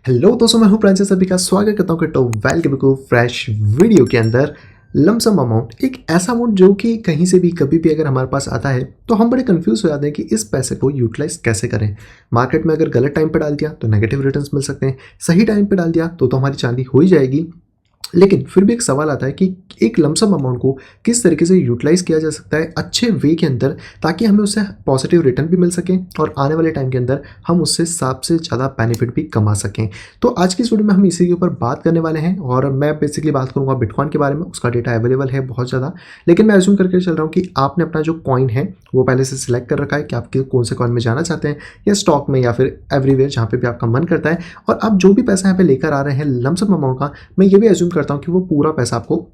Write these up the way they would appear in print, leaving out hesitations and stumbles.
Hello दोस्तों, मैं हूं प्रांजल। सभी का स्वागत करता हूं कि टॉप वेलकम को फ्रेश वीडियो के अंदर। लमसम अमाउंट एक ऐसा अमाउंट जो कि कहीं से भी कभी भी अगर हमारे पास आता है तो हम बड़े कंफ्यूज हो जाते हैं कि इस पैसे को यूटिलाइज कैसे करें। मार्केट में अगर गलत टाइम पे डाल दिया तो नेगेटिव रिटर्न्स मिल सकते हैं, सही टाइम पे डाल दिया तो हमारी चांदी हो ही जाएगी। लेकिन फिर भी एक सवाल आता है कि एक लमसम अमाउंट को किस तरीके से यूटिलाइज किया जा सकता है अच्छे वे के अंदर, ताकि हमें उससे पॉजिटिव रिटर्न भी मिल सके और आने वाले टाइम के अंदर हम उससे सबसे ज़्यादा बेनिफिट भी कमा सकें। तो आज की इस वीडियो में हम इसी के ऊपर बात करने वाले हैं और मैं बेसिकली बात करूंगा बिटकॉइन के बारे में। उसका डेटा अवेलेबल है बहुत ज़्यादा, लेकिन मैं एज्यूम करके चल रहा हूँ कि आपने अपना जो कॉइन है वो पहले से सिलेक्ट कर रखा है कि आप कौन से कॉइन में जाना चाहते हैं, या स्टॉक में या फिर एवरीवेयर जहाँ पे भी आपका मन करता है। और आप जो भी पैसा यहाँ पे लेकर आ रहे हैं लमसम अमाउंट का, मैं ये भी एज्यूम करता हूँ कि वो पूरा पैसा आपको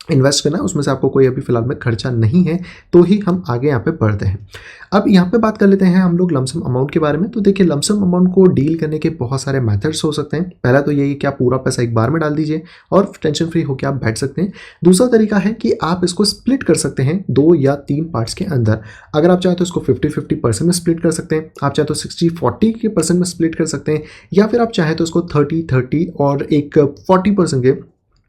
इन्वेस्ट करना है, उसमें से आपको कोई अभी फिलहाल में खर्चा नहीं है, तो ही हम आगे यहाँ पे बढ़ते हैं। अब यहाँ पे बात कर लेते हैं हम लोग लमसम अमाउंट के बारे में। तो देखिए, लमसम अमाउंट को डील करने के बहुत सारे मेथड्स हो सकते हैं। पहला तो यही कि आप पूरा पैसा एक बार में डाल दीजिए और टेंशन फ्री होकर आप बैठ सकते हैं। दूसरा तरीका है कि आप इसको स्प्लिट कर सकते हैं 2 या 3 पार्ट्स के अंदर। अगर आप चाहें तो इसको 50-50% में स्प्लिट कर सकते हैं, आप चाहें तो 60-40 के परसेंट में स्प्लिट कर सकते हैं, या फिर आप चाहें तो इसको 30-30 और एक 40% के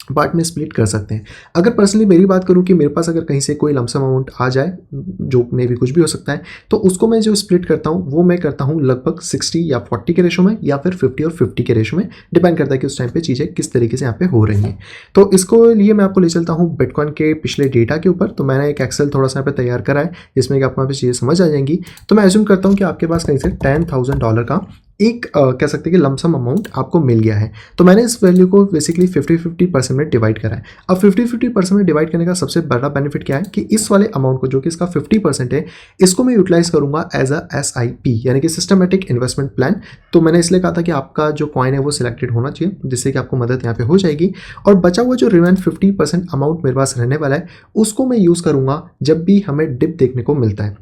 पार्ट में स्प्लिट कर सकते हैं। अगर पर्सनली मेरी बात करूं कि मेरे पास अगर कहीं से कोई लमसम अमाउंट आ जाए, जो मे भी कुछ भी हो सकता है, तो उसको मैं जो स्प्लिट करता हूं वो मैं करता हूं लगभग 60 या 40 के रेशो में, या फिर 50 और 50 के रेशो में। डिपेंड करता है कि उस टाइम पे चीज़ें किस तरीके से यहाँ पे हो रही हैं। तो इसको लिए मैं आपको ले चलता हूँ बिटकॉइन के पिछले डेटा के ऊपर। तो मैंने एक एक्सेल थोड़ा सा यहाँ पे तैयार करा है जिसमें कि आपको यहाँ पे चीज़ें समझ आ जाएंगी। तो मैं एज्यूम करता हूँ कि आपके पास कहीं से $10,000 का एक कह सकते हैं कि लमसम अमाउंट आपको मिल गया है। तो मैंने इस वैल्यू को बेसिकली 50-50% में डिवाइड करा है। अब 50-50% में डिवाइड करने का सबसे बड़ा बेनिफिट क्या है कि इस वाले अमाउंट को, जो कि इसका 50% है, इसको मैं यूटिलाइज करूंगा एज अ SIP, यानी कि सिस्टमेटिक इन्वेस्टमेंट प्लान। तो मैंने इसलिए कहा था कि आपका जो कॉइन है वो सिलेक्टेड होना चाहिए, जिससे कि आपको मदद यहाँ पे हो जाएगी। और बचा हुआ जो रिमेन 50% अमाउंट मेरे पास रहने वाला है, उसको मैं यूज़ करूँगा जब भी हमें डिप देखने को मिलता है।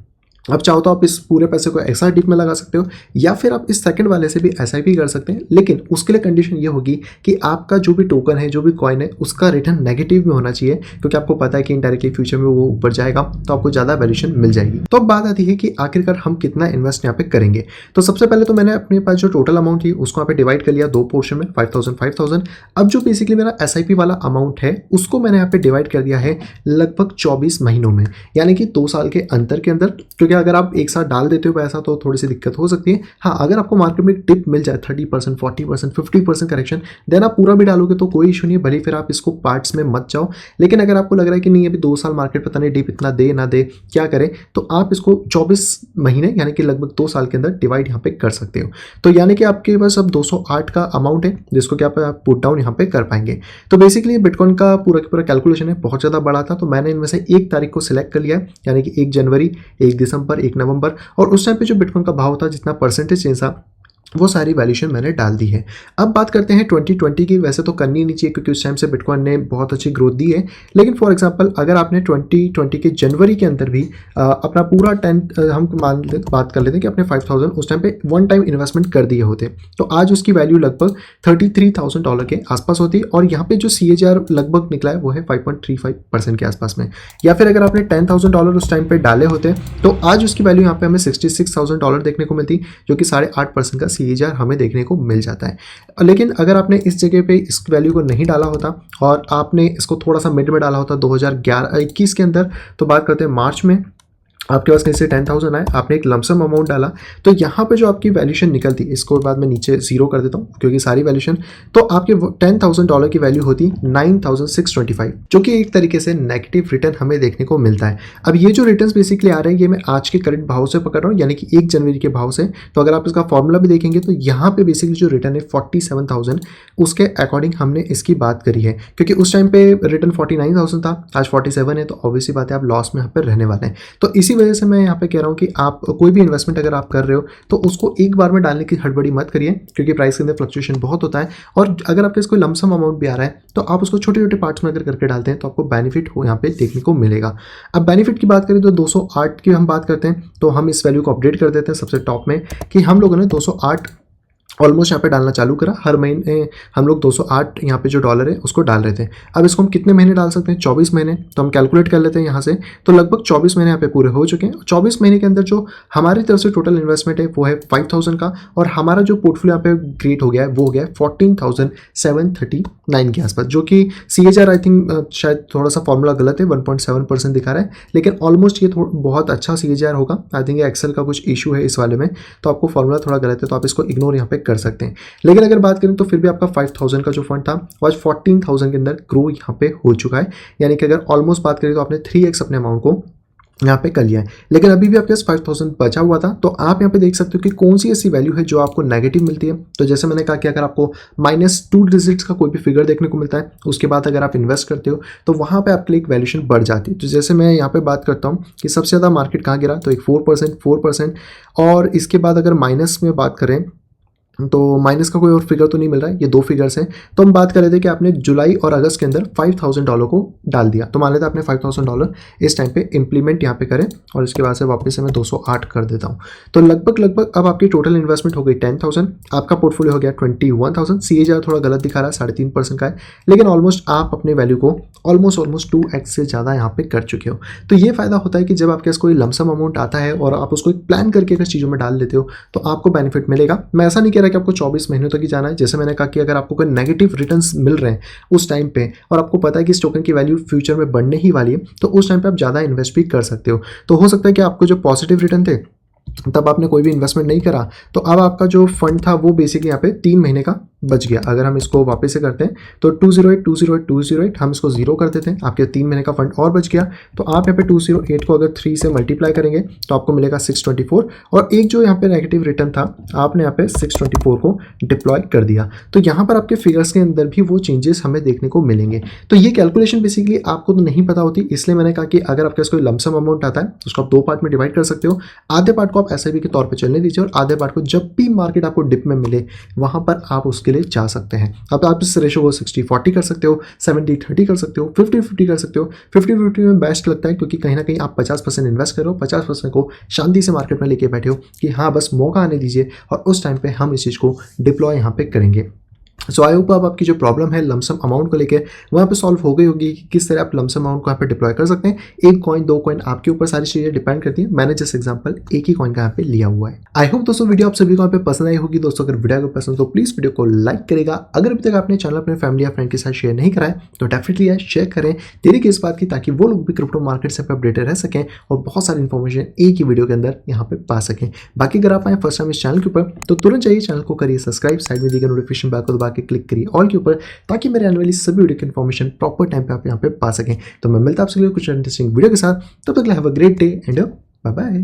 अब चाहो तो आप इस पूरे पैसे को SIP में लगा सकते हो, या फिर आप इस सेकंड वाले से भी SIP कर सकते हैं। लेकिन उसके लिए कंडीशन ये होगी कि आपका जो भी टोकन है, जो भी कॉइन है, उसका रिटर्न नेगेटिव में होना चाहिए, क्योंकि आपको पता है कि इनडायरेक्टली फ्यूचर में वो ऊपर जाएगा तो आपको ज़्यादा वैल्यूएशन मिल जाएगी। तो अब बात आती है कि आखिरकार हम कितना इन्वेस्ट यहाँ पे करेंगे। तो सबसे पहले तो मैंने अपने पास जो टोटल अमाउंट थी उसको यहाँ पे डिवाइड कर लिया 2 पोर्शन में, 5000। अब जो बेसिकली मेरा SIP वाला अमाउंट है उसको मैंने यहाँ पे डिवाइड कर दिया है लगभग 24 महीनों में, यानी कि 2 साल के अंतर के अंदर। क्योंकि अगर आप एक साथ डाल देते हो पैसा तो थोड़ी सी दिक्कत हो सकती है। हाँ, अगर आपको मार्केट में टिप मिल जाए 30%, 40%, 50% करेक्शन, देन आप पूरा भी डालोगे तो कोई इशू नहीं है, भले फिर आप इसको पार्ट्स में मत जाओ। लेकिन अगर आपको लग रहा है कि नहीं अभी 2 साल मार्केट पता नहीं डिप इतना दे ना दे, क्या करें, तो आप इसको 24 महीने यानी कि लगभग 2 साल के अंदर डिवाइड यहाँ पे कर सकते हो। तो यानी कि आपके पास अब 208 का अमाउंट है जिसको कि आप पुट डाउन यहाँ पे कर पाएंगे। तो बेसिकली बिटकॉइन का पूरा कैलकुलेशन है बहुत ज़्यादा बड़ा था, तो मैंने इनमें से 1 तारीख को सिलेक्ट कर लिया है, यानी कि 1 जनवरी, 1 दिसंबर, 1 नवंबर। और उस टाइम पे जो बिटकॉइन का भाव था, जितना परसेंटेज चेंज था, वो सारी वैल्यूएशन मैंने डाल दी है। अब बात करते हैं 2020 की। वैसे तो करनी नहीं चाहिए क्योंकि उस टाइम से बिटकॉइन ने बहुत अच्छी ग्रोथ दी है, लेकिन फॉर एग्जांपल अगर आपने 2020 के जनवरी के अंदर भी अपना पूरा 10 हम बात कर लेते हैं कि अपने 5000 उस टाइम पे वन टाइम इन्वेस्टमेंट कर दिए होते, तो आज उसकी वैल्यू लगभग $33,000 के आसपास होती। और यहाँ पे जो CAGR लगभग निकला है वो है 5.35% के आसपास में। या फिर अगर आपने $10,000 उस टाइम पे डाले होते तो आज उसकी वैल्यू यहाँ पे हमें $66,000 देखने को मिलती, जो कि 8.5% का CAGR हमें देखने को मिल जाता है। लेकिन अगर आपने इस जगह पे इस वैल्यू को नहीं डाला होता और आपने इसको थोड़ा सा मिड में डाला होता 2021 के अंदर, तो बात करते हैं मार्च में, आपके पास कहीं से 10,000 आए, आपने एक लमसम अमाउंट डाला, तो यहाँ पे जो आपकी वैल्यूएशन निकलती, इसको बाद में नीचे 0 कर देता हूँ क्योंकि सारी वैल्यूएशन, तो आपके $10,000 की वैल्यू होती 9,625, जो कि एक तरीके से नेगेटिव रिटर्न हमें देखने को मिलता है। अब ये जो रिटर्न बेसिकली आ रहे हैं ये मैं आज के करंट भाव से पकड़ रहा हूँ, यानी कि 1 जनवरी के भाव से। तो अगर आप इसका फॉर्मूला भी देखेंगे तो यहाँ पे बेसिकली जो रिटर्न है 47,000, उसके अकॉर्डिंग हमने इसकी बात करी है। क्योंकि उस टाइम पे रिटर्न 49,000 था, आज 47 है, तो ऑब्वियसली बात है आप लॉस में यहाँ पर रहने वाले हैं। तो इसी वजह से मैं यहाँ पे कह रहा हूँ कि आप कोई भी इन्वेस्टमेंट अगर आप कर रहे हो तो उसको एक बार में डालने की हड़बड़ी मत करिए, क्योंकि प्राइस के अंदर फ्लक्चुएशन बहुत होता है। और अगर आपके पास कोई लमसम अमाउंट भी आ रहा है तो आप उसको छोटे छोटे पार्ट्स में अगर करके डालते हैं तो आपको बेनिफिट हो यहाँ पे देखने को मिलेगा। अब बेनिफिट की बात करें तो 208 की हम बात करते हैं, तो हम इस वैल्यू को अपडेट कर देते हैं सबसे टॉप में कि हम लोगों ने 208 ऑलमोस्ट यहाँ पे डालना चालू करा। हर महीने हम लोग 208 यहाँ पे जो डॉलर है उसको डाल रहे थे। अब इसको हम कितने महीने डाल सकते हैं? 24 महीने। तो हम कैलकुलेट कर लेते हैं यहाँ से। तो लगभग 24 महीने यहाँ पे पूरे हो चुके हैं। 24 महीने के अंदर जो हमारी तरफ से टोटल इन्वेस्टमेंट है वो है 5000 का, और हमारा जो पोर्टफोलियो यहाँ पे क्रिएट हो गया है वो हो गया है 14,739 के आसपास, जो कि CAGR आई थिंक शायद थोड़ा सा फॉर्मूला गलत है, 1.7% दिखा रहा है, लेकिन ऑलमोस्ट ये बहुत अच्छा CAGR होगा। आई थिंक एक्सेल का कुछ इशू है इस वाले में, तो आपको फॉर्मूला थोड़ा गलत है, तो आप इसको इग्नोर यहाँ पे कर सकते हैं। लेकिन अगर बात करें तो फिर भी आपका 5000 का जो फंड था वो आज 14,000 के अंदर ग्रो यहाँ पे हो चुका है। यानी कि अगर ऑलमोस्ट बात करें तो आपने 3x अपने अमाउंट को यहाँ पे कर लिया है। लेकिन अभी भी आपके पास 5000 बचा हुआ था, तो आप यहाँ पे देख सकते हो कि कौन सी ऐसी वैल्यू है जो आपको नेगेटिव मिलती है। तो जैसे मैंने कहा कि अगर आपको -2 डिजिट्स का कोई भी फिगर देखने को मिलता है, उसके बाद अगर आप इन्वेस्ट करते हो तो वहाँ पे आपके लिए एक वैल्यूएशन बढ़ जाती है। तो जैसे मैं यहाँ पे बात करता हूँ कि सबसे ज़्यादा मार्केट कहाँ गिरा, तो एक 4%, और इसके बाद अगर माइनस में बात करें तो माइनस का कोई और फिगर तो नहीं मिल रहा है, ये 2 फिगर्स हैं। तो हम बात कर रहे थे कि आपने जुलाई और अगस्त के अंदर $5000 को डाल दिया। तो मान लेते आपने $5000 इस टाइम पे इंप्लीमेंट यहाँ पे करें, और इसके बाद से वापस से मैं 208 कर देता हूँ। तो लगभग अब आपकी टोटल इन्वेस्टमेंट हो गई 10,000, आपका पोर्टफोलियो हो गया 21,000। CAGR थोड़ा गलत दिखा रहा है, 3.5% का है, लेकिन ऑलमोस्ट आप अपने वैल्यू को ऑलमोस्ट 2x से ज़्यादा यहाँ पे कर चुके हो। तो ये फायदा होता है कि जब आपके पास कोई लमसम अमाउंट आता है और आप उसको एक प्लान करके अगर चीज़ों में डाल लेते हो तो आपको बेनिफिट मिलेगा। मैं ऐसा नहीं कह रहा कि आपको 24 महीनों तक ही जाना है। जैसे मैंने कहा कि अगर आपको कोई नेगेटिव रिटर्न्स मिल रहे हैं उस टाइम पे, और आपको पता है कि इस टोकन की वैल्यू फ्यूचर में बढ़ने ही वाली है, तो उस टाइम पे आप ज़्यादा इन्वेस्ट भी कर सकते हो। तो हो सकता है कि आपको जो पॉजिटिव रिटर्न थे तब आपने कोई भी इन्वेस्टमेंट नहीं करा, तो अब आपका जो फंड था वो बेसिकली यहाँ पे 3 महीने का बच गया। अगर हम इसको वापस से करते हैं तो 208 हम इसको 0 कर देते हैं, आपके 3 महीने का फंड और बच गया। तो आप यहाँ पे 208 को अगर 3 से मल्टीप्लाई करेंगे तो आपको मिलेगा 624, और एक जो यहाँ पे नेगेटिव रिटर्न था आपने यहाँ पे 624 को डिप्लॉय कर दिया। तो यहाँ पर आपके फिगर्स के अंदर भी वो चेंजेस हमें देखने को मिलेंगे। तो ये कैलकुलेशन बेसिकली आपको तो नहीं पता होती, इसलिए मैंने कहा कि अगर आपके पास कोई लमसम अमाउंट आता है उसको आप 2 पार्ट में डिवाइड कर सकते हो। आधे पार्ट को आप SIP के तौर पर चलने दीजिए, और आधे पार्ट को जब भी मार्केट आपको डिप में मिले वहां पर आप उसके लिए जा सकते हैं। अब आप इस रेशो को 60-40 कर सकते हो, 70-30 कर सकते हो, 50-50 कर सकते हो। 50-50 में बेस्ट लगता है, क्योंकि कहीं ना कहीं आप 50% इन्वेस्ट करो, 50% को शांति से मार्केट में लेके बैठे हो कि हाँ बस मौका आने दीजिए और उस टाइम पे हम इस चीज़ को डिप्लॉय यहाँ पे करेंगे। सो आई होप अब आपकी जो प्रॉब्लम है लमसम अमाउंट को लेकर वहाँ पे सॉल्व हो गई होगी कि किस तरह आप लमसम अमाउंट को यहाँ पे डिप्लॉय कर सकते हैं। 1 कॉइन 2 कॉइन आपके ऊपर सारी चीज़ें डिपेंड करती है। मैंने जैसे एग्जांपल एक ही कॉइन का यहाँ पे लिया हुआ है। आई होप दोस्तों वीडियो आप सभी को यहाँ पे पसंद आई होगी। दोस्तों अगर वीडियो को पसंद तो प्लीज़ वीडियो को लाइक करेगा। अगर अभी तक आपने चैनल अपने फैमिली या फ्रेंड के साथ शेयर नहीं करा है तो डेफिनेटली शेयर करें, देरी की इस बात की, ताकि वो लोग भी क्रिप्टो मार्केट से अपडेटेड रह सकें और बहुत सारी इन्फॉर्मेशन एक ही वीडियो के अंदर यहाँ पे पा सकें। बाकी अगर आप आए फर्स्ट टाइम इस चैनल के ऊपर तो तुरंत चाहिए चैनल को करिए सब्सक्राइब, साइड में दी गई नोटिफिकेशन बेल को दबा के क्लिक करिए ऑल के ऊपर, ताकि मेरे आने वाली सभी वीडियो की इन्फॉर्मेशन प्रॉपर टाइम पे आप यहाँ पे पा सकें। तो मैं मिलता हूं आपसे कुछ इंटरेस्टिंग वीडियो के साथ, तब तक have a great day and bye bye.